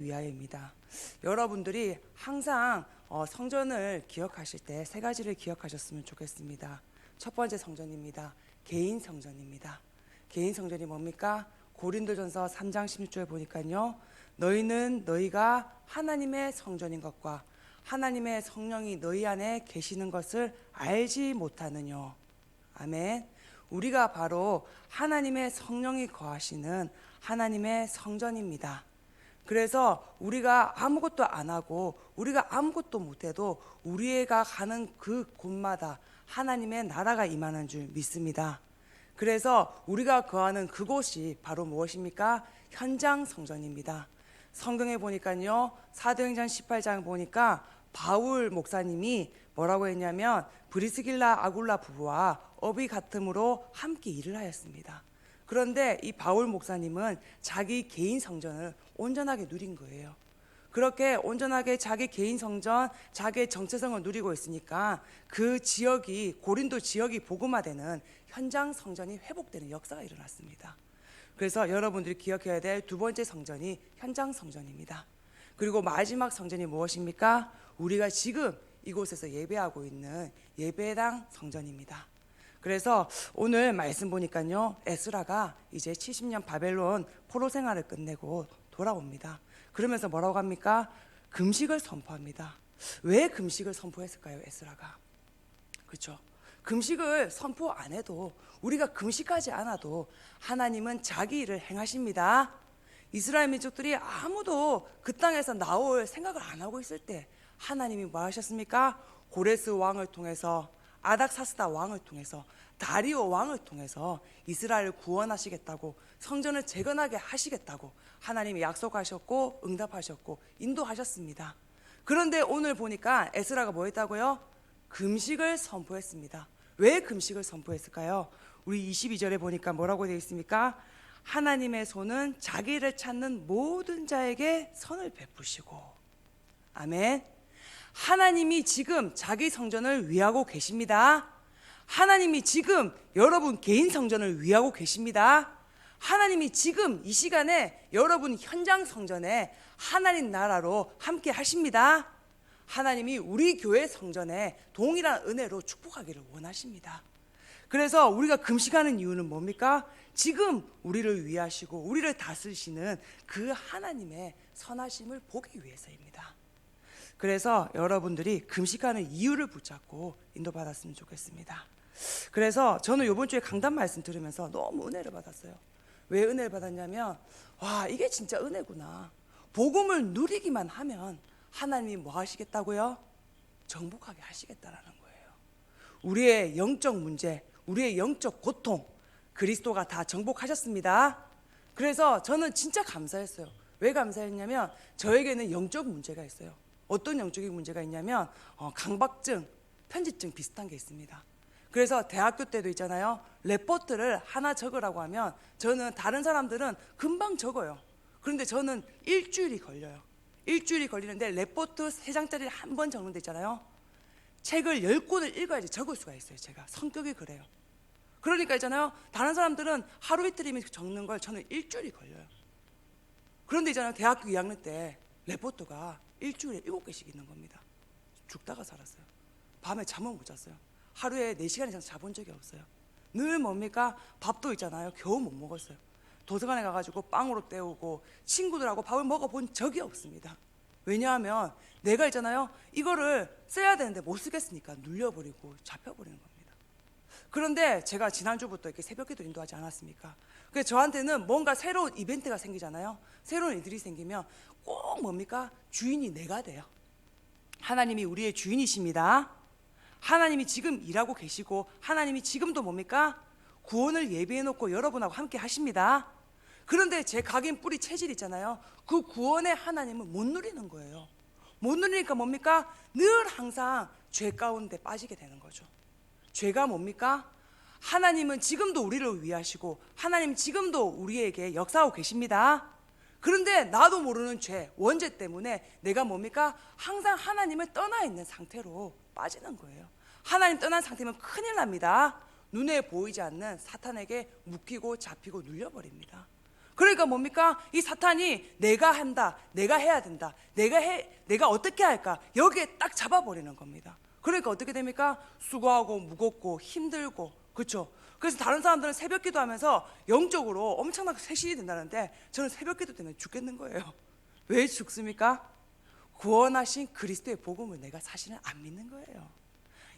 위하여입니다. 여러분들이 항상 성전을 기억하실 때 세 가지를 기억하셨으면 좋겠습니다. 첫 번째 성전입니다. 개인 성전입니다. 개인 성전이 뭡니까? 고린도전서 3장 16절 보니까요, 너희는 너희가 하나님의 성전인 것과 하나님의 성령이 너희 안에 계시는 것을 알지 못하느뇨. 아멘. 우리가 바로 하나님의 성령이 거하시는 하나님의 성전입니다. 그래서 우리가 아무것도 안 하고 우리가 아무것도 못해도 우리가 가는 그 곳마다 하나님의 나라가 임하는 줄 믿습니다. 그래서 우리가 거하는 그곳이 바로 무엇입니까? 현장 성전입니다. 성경에 보니까요, 사도행전 18장 보니까 바울 목사님이 뭐라고 했냐면 브리스길라 아굴라 부부와 업이 같음으로 함께 일을 하였습니다. 그런데 이 바울 목사님은 자기 개인 성전을 온전하게 누린 거예요. 그렇게 온전하게 자기 개인 성전, 자기의 정체성을 누리고 있으니까 그 지역이, 고린도 지역이 복음화되는 현장 성전이 회복되는 역사가 일어났습니다. 그래서 여러분들이 기억해야 될 두 번째 성전이 현장 성전입니다. 그리고 마지막 성전이 무엇입니까? 우리가 지금 이곳에서 예배하고 있는 예배당 성전입니다. 그래서 오늘 말씀 보니까요, 에스라가 이제 70년 바벨론 포로 생활을 끝내고 돌아옵니다. 그러면서 뭐라고 합니까? 금식을 선포합니다. 왜 금식을 선포했을까요, 에스라가? 그렇죠? 금식을 선포 안 해도, 우리가 금식하지 않아도 하나님은 자기 일을 행하십니다. 이스라엘 민족들이 아무도 그 땅에서 나올 생각을 안 하고 있을 때 하나님이 뭐 하셨습니까? 고레스 왕을 통해서, 아닥사스다 왕을 통해서, 다리오 왕을 통해서 이스라엘을 구원하시겠다고, 성전을 재건하게 하시겠다고 하나님이 약속하셨고 응답하셨고 인도하셨습니다. 그런데 오늘 보니까 에스라가 뭐 했다고요? 금식을 선포했습니다. 왜 금식을 선포했을까요? 우리 22절에 보니까 뭐라고 되어 있습니까? 하나님의 손은 자기를 찾는 모든 자에게 선을 베푸시고. 아멘. 하나님이 지금 자기 성전을 위하고 계십니다. 하나님이 지금 여러분 개인 성전을 위하고 계십니다. 하나님이 지금 이 시간에 여러분 현장 성전에 하나님 나라로 함께 하십니다. 하나님이 우리 교회 성전에 동일한 은혜로 축복하기를 원하십니다. 그래서 우리가 금식하는 이유는 뭡니까? 지금 우리를 위하시고 우리를 다스리시는 그 하나님의 선하심을 보기 위해서입니다. 그래서 여러분들이 금식하는 이유를 붙잡고 인도받았으면 좋겠습니다. 그래서 저는 이번 주에 강단 말씀 들으면서 너무 은혜를 받았어요. 왜 은혜를 받았냐면, 와, 이게 진짜 은혜구나. 복음을 누리기만 하면 하나님이 뭐 하시겠다고요? 정복하게 하시겠다라는 거예요. 우리의 영적 문제, 우리의 영적 고통, 그리스도가 다 정복하셨습니다. 그래서 저는 진짜 감사했어요. 왜 감사했냐면 저에게는 영적 문제가 있어요. 어떤 영적인 문제가 있냐면 강박증, 편집증 비슷한 게 있습니다. 그래서 대학교 때도 있잖아요, 레포트를 하나 적으라고 하면 저는, 다른 사람들은 금방 적어요. 그런데 저는 일주일이 걸려요. 일주일이 걸리는데 레포트 3장짜리를 한 번 적는 데 있잖아요, 책을 10권을 읽어야지 적을 수가 있어요. 제가 성격이 그래요. 그러니까 있잖아요, 다른 사람들은 하루 이틀이면 적는 걸 저는 일주일이 걸려요. 그런데 있잖아요, 대학교 2학년 때 레포트가 일주일에 7개씩 있는 겁니다. 죽다가 살았어요. 밤에 잠을 못 잤어요. 하루에 4시간 이상 자본 적이 없어요. 늘 뭡니까? 밥도 있잖아요, 겨우 못 먹었어요. 도서관에 가가지고 빵으로 때우고 친구들하고 밥을 먹어본 적이 없습니다. 왜냐하면 내가 있잖아요, 이거를 써야 되는데 못 쓰겠으니까 눌려버리고 잡혀버리는 겁니다. 그런데 제가 지난주부터 이렇게 새벽기도 인도하지 않았습니까? 그래서 저한테는 뭔가 새로운 이벤트가 생기잖아요. 새로운 일들이 생기면 꼭 뭡니까? 주인이 내가 돼요. 하나님이 우리의 주인이십니다. 하나님이 지금 일하고 계시고 하나님이 지금도 뭡니까? 구원을 예비해놓고 여러분하고 함께 하십니다. 그런데 제 각인 뿌리 체질 있잖아요, 그 구원의 하나님을 못 누리는 거예요. 못 누리니까 뭡니까? 늘 항상 죄 가운데 빠지게 되는 거죠. 죄가 뭡니까? 하나님은 지금도 우리를 위하시고 하나님 지금도 우리에게 역사하고 계십니다. 그런데 나도 모르는 죄, 원죄 때문에 내가 뭡니까? 항상 하나님을 떠나 있는 상태로 빠지는 거예요. 하나님 떠난 상태면 큰일 납니다. 눈에 보이지 않는 사탄에게 묶이고 잡히고 눌려버립니다. 그러니까 뭡니까? 이 사탄이 내가 한다, 내가 해야 된다, 내가 어떻게 할까, 여기에 딱 잡아버리는 겁니다. 그러니까 어떻게 됩니까? 수고하고 무겁고 힘들고, 그렇죠? 그래서 다른 사람들은 새벽 기도하면서 영적으로 엄청나게 쇄신이 된다는데 저는 새벽 기도 때문에 죽겠는 거예요. 왜 죽습니까? 구원하신 그리스도의 복음을 내가 사실은 안 믿는 거예요.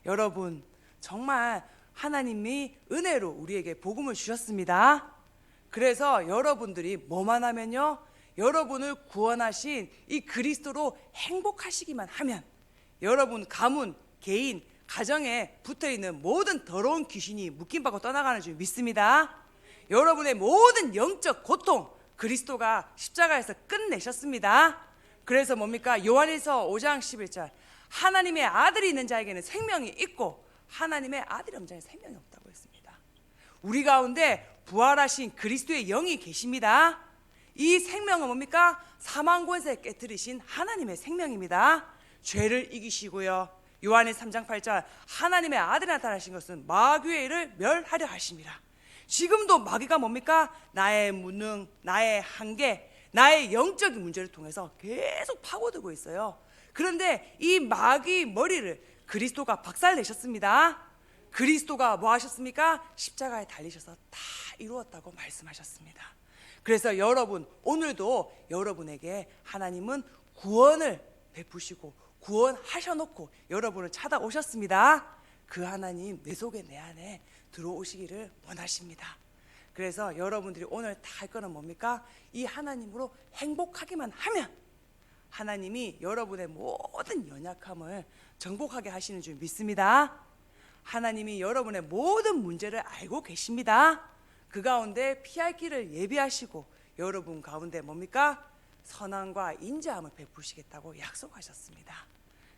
여러분, 정말 하나님이 은혜로 우리에게 복음을 주셨습니다. 그래서 여러분들이 뭐만 하면요, 여러분을 구원하신 이 그리스도로 행복하시기만 하면 여러분 가문, 개인, 가정에 붙어있는 모든 더러운 귀신이 묶임받고 떠나가는 줄 믿습니다. 여러분의 모든 영적 고통 그리스도가 십자가에서 끝내셨습니다. 그래서 뭡니까? 요한일서 5장 11절, 하나님의 아들이 있는 자에게는 생명이 있고 하나님의 아들이 없는 자에게는 생명이 없다고 했습니다. 우리 가운데 부활하신 그리스도의 영이 계십니다. 이 생명은 뭡니까? 사망 권세 깨뜨리신 하나님의 생명입니다. 죄를 이기시고요, 요한의 3장 8절, 하나님의 아들이 나타나신 것은 마귀의 일을 멸하려 하심이라. 지금도 마귀가 뭡니까? 나의 무능, 나의 한계, 나의 영적인 문제를 통해서 계속 파고들고 있어요. 그런데 이 마귀 머리를 그리스도가 박살내셨습니다. 그리스도가 뭐 하셨습니까? 십자가에 달리셔서 다 이루었다고 말씀하셨습니다. 그래서 여러분, 오늘도 여러분에게 하나님은 구원을 베푸시고 구원하셔놓고 여러분을 찾아오셨습니다. 그 하나님 내 속에 내 안에 들어오시기를 원하십니다. 그래서 여러분들이 오늘 다 할 거는 뭡니까? 이 하나님으로 행복하기만 하면 하나님이 여러분의 모든 연약함을 정복하게 하시는 줄 믿습니다. 하나님이 여러분의 모든 문제를 알고 계십니다. 그 가운데 피할 길을 예비하시고 여러분 가운데 뭡니까? 선함과 인자함을 베푸시겠다고 약속하셨습니다.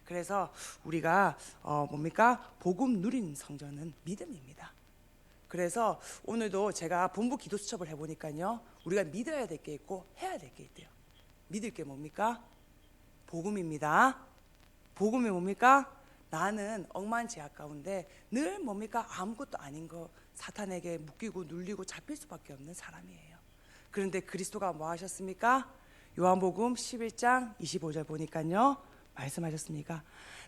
그래서 우리가 뭡니까? 복음 누린 성전은 믿음입니다. 그래서 오늘도 제가 본부 기도 수첩을 해보니까요, 우리가 믿어야 될 게 있고 해야 될 게 있대요. 믿을 게 뭡니까? 복음입니다. 복음이 뭡니까? 나는 억만제약 가운데 늘 뭡니까? 아무것도 아닌 거 사탄에게 묶이고 눌리고 잡힐 수밖에 없는 사람이에요. 그런데 그리스도가 뭐 하셨습니까? 요한복음 11장 25절 보니까요, 말씀하셨습니까?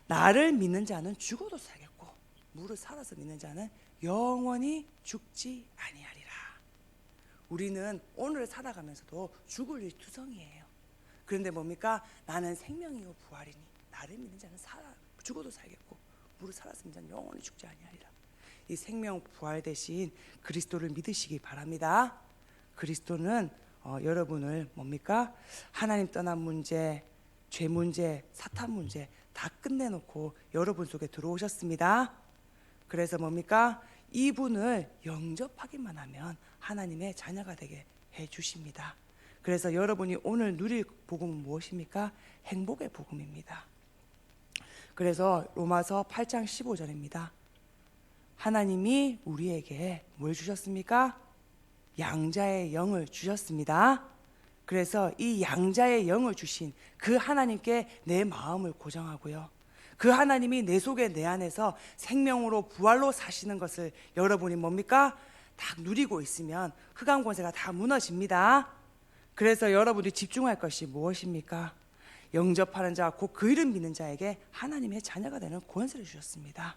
나를 믿는 자는 죽어도 살겠고 무릇 살아서 믿는 자는 영원히 죽지 아니하리라. 우리는 오늘 살아가면서도 죽을 일 투성이에요. 그런데 뭡니까? 나는 생명이요 부활이니 나를 믿는 자는 죽어도 살겠고 무릇 살아서 믿는 자는 영원히 죽지 아니하리라. 이 생명 부활 대신 그리스도를 믿으시기 바랍니다. 그리스도는 여러분을 뭡니까? 하나님 떠난 문제, 죄 문제, 사탄 문제 다 끝내놓고 여러분 속에 들어오셨습니다. 그래서 뭡니까? 이분을 영접하기만 하면 하나님의 자녀가 되게 해주십니다. 그래서 여러분이 오늘 누릴 복음은 무엇입니까? 행복의 복음입니다. 그래서 로마서 8장 15절입니다. 하나님이 우리에게 뭘 주셨습니까? 양자의 영을 주셨습니다. 그래서 이 양자의 영을 주신 그 하나님께 내 마음을 고정하고요, 그 하나님이 내 속에 내 안에서 생명으로 부활로 사시는 것을 여러분이 뭡니까? 딱 누리고 있으면 흑암 권세가 다 무너집니다. 그래서 여러분이 집중할 것이 무엇입니까? 영접하는 자, 곧 그 이름 믿는 자에게 하나님의 자녀가 되는 권세를 주셨습니다.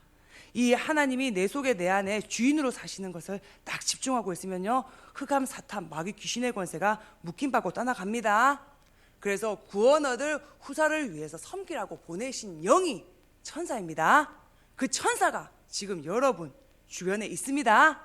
이 하나님이 내 속에 내 안에 주인으로 사시는 것을 딱 집중하고 있으면요, 흑암 사탄 마귀 귀신의 권세가 묶임받고 떠나갑니다. 그래서 구원 얻을 후사를 위해서 섬기라고 보내신 영이 천사입니다. 그 천사가 지금 여러분 주변에 있습니다.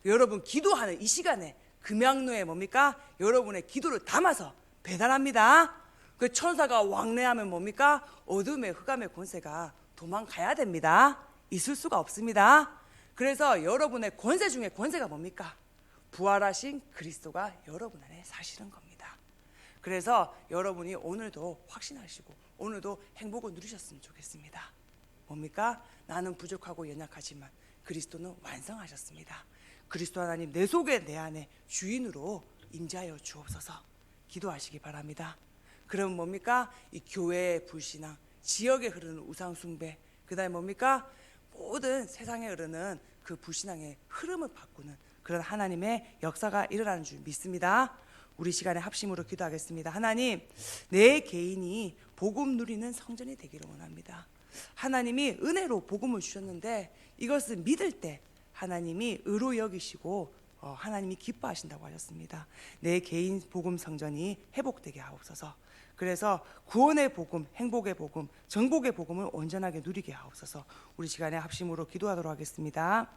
여러분 기도하는 이 시간에 금양로에 뭡니까? 여러분의 기도를 담아서 배달합니다. 그 천사가 왕래하면 뭡니까? 어둠의 흑암의 권세가 도망가야 됩니다. 있을 수가 없습니다. 그래서 여러분의 권세 중에 권세가 뭡니까? 부활하신 그리스도가 여러분 안에 사시는 겁니다. 그래서 여러분이 오늘도 확신하시고 오늘도 행복을 누리셨으면 좋겠습니다. 뭡니까? 나는 부족하고 연약하지만 그리스도는 완성하셨습니다. 그리스도 하나님 내 속에 내 안에 주인으로 임재하여 주옵소서. 기도하시기 바랍니다. 그럼 뭡니까? 이 교회의 불신앙, 지역에 흐르는 우상 숭배, 그다음에 뭡니까? 모든 세상에 흐르는 그 불신앙의 흐름을 바꾸는 그런 하나님의 역사가 일어나는 줄 믿습니다. 우리 시간에 합심으로 기도하겠습니다. 하나님, 내 개인이 복음 누리는 성전이 되기를 원합니다. 하나님이 은혜로 복음을 주셨는데 이것을 믿을 때 하나님이 의로 여기시고 하나님이 기뻐하신다고 하셨습니다. 내 개인 복음 성전이 회복되게 하옵소서. 그래서 구원의 복음, 행복의 복음, 정복의 복음을 온전하게 누리게 하옵소서. 우리 시간에 합심으로 기도하도록 하겠습니다.